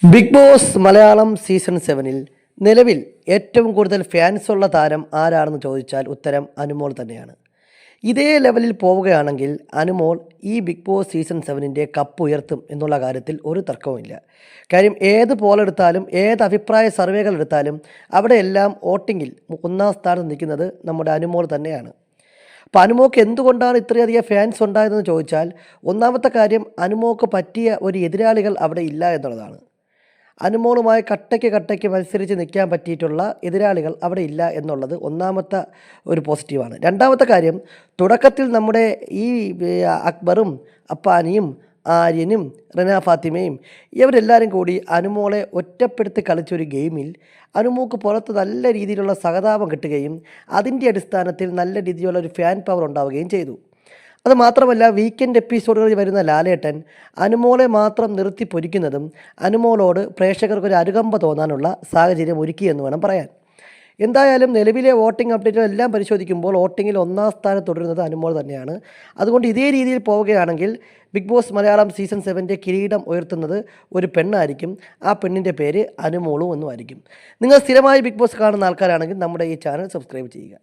Big boss Malayalam season 7-ൽ നിലവിൽ ഏറ്റവും കൂടുതൽ ഫാൻസ് ഉള്ള താരം ആരാണെന്ന് ചോദിച്ചാൽ ഉത്തരം അനുമോൾ തന്നെയാണ്. ഇതേ ലെവലിൽ പോവുകയാണെങ്കിൽ അനുമോൾ ഈ ബിഗ് ബോസ് സീസൺ 7-ൻ്റെ കപ്പ് ഉയർത്തും എന്നുള്ള കാര്യത്തിൽ ഒരു തർക്കവുമില്ല. കാര്യം ഏത് പോളെടുത്താലും ഏത് അഭിപ്രായ സർവേകൾ എടുത്താലും അവിടെയെല്ലാം വോട്ടിങ്ങിൽ ഒന്നാം സ്ഥാനത്ത് നിൽക്കുന്നത് നമ്മുടെ അനുമോൾ തന്നെയാണ്. അപ്പോൾ അനുമോൾക്ക് എന്തുകൊണ്ടാണ് ഇത്രയധികം ഫാൻസ് ഉണ്ടായതെന്ന് ചോദിച്ചാൽ ഒന്നാമത്തെ കാര്യം അനുമോൾക്ക് പറ്റിയ ഒരു എതിരാളികൾ അവിടെ ഇല്ല എന്നുള്ളതാണ്. അനുമോളുമായി കട്ടയ്ക്ക് മത്സരിച്ച് നിൽക്കാൻ പറ്റിയിട്ടുള്ള എതിരാളികൾ അവിടെ ഇല്ല എന്നുള്ളത് ഒന്നാമത്തെ ഒരു പോസിറ്റീവാണ്. രണ്ടാമത്തെ കാര്യം, തുടക്കത്തിൽ നമ്മുടെ ഈ അക്ബറും അപ്പാനിയും ആര്യനും റന ഫാത്തിമയും ഇവരെല്ലാവരും കൂടി അനുമോളെ ഒറ്റപ്പെടുത്തി കളിച്ചൊരു ഗെയിമിൽ അനുമോൾക്ക് പുറത്ത് നല്ല രീതിയിലുള്ള സഹതാപം കിട്ടുകയും അതിൻ്റെ അടിസ്ഥാനത്തിൽ നല്ല രീതിയിലുള്ള ഒരു ഫാൻ പവർ ഉണ്ടാവുകയും ചെയ്തു. അതുമാത്രമല്ല, വീക്കെൻഡ് എപ്പിസോഡുകളിൽ വരുന്ന ലാലേട്ടൻ അനുമോളെ മാത്രം നിർത്തി പൊരിക്കുന്നതും അനുമോളോട് പ്രേക്ഷകർക്കൊരു അനുകമ്പ തോന്നാനുള്ള സാഹചര്യം ഒരുക്കിയെന്ന് വേണം പറയാൻ. എന്തായാലും നിലവിലെ വോട്ടിംഗ് അപ്ഡേറ്റുകളെല്ലാം പരിശോധിക്കുമ്പോൾ വോട്ടിങ്ങിൽ ഒന്നാം സ്ഥാനം തുടരുന്നത് അനുമോൾ തന്നെയാണ്. അതുകൊണ്ട് ഇതേ രീതിയിൽ പോവുകയാണെങ്കിൽ ബിഗ് ബോസ് മലയാളം സീസൺ 7-ൻ്റെ കിരീടം ഉയർത്തുന്നത് ഒരു പെണ്ണായിരിക്കും. ആ പെണ്ണിൻ്റെ പേര് അനുമോളും എന്നുമായിരിക്കും. നിങ്ങൾ സ്ഥിരമായി ബിഗ് ബോസ് കാണുന്ന ആൾക്കാരാണെങ്കിൽ നമ്മുടെ ഈ ചാനൽ സബ്സ്ക്രൈബ് ചെയ്യുക.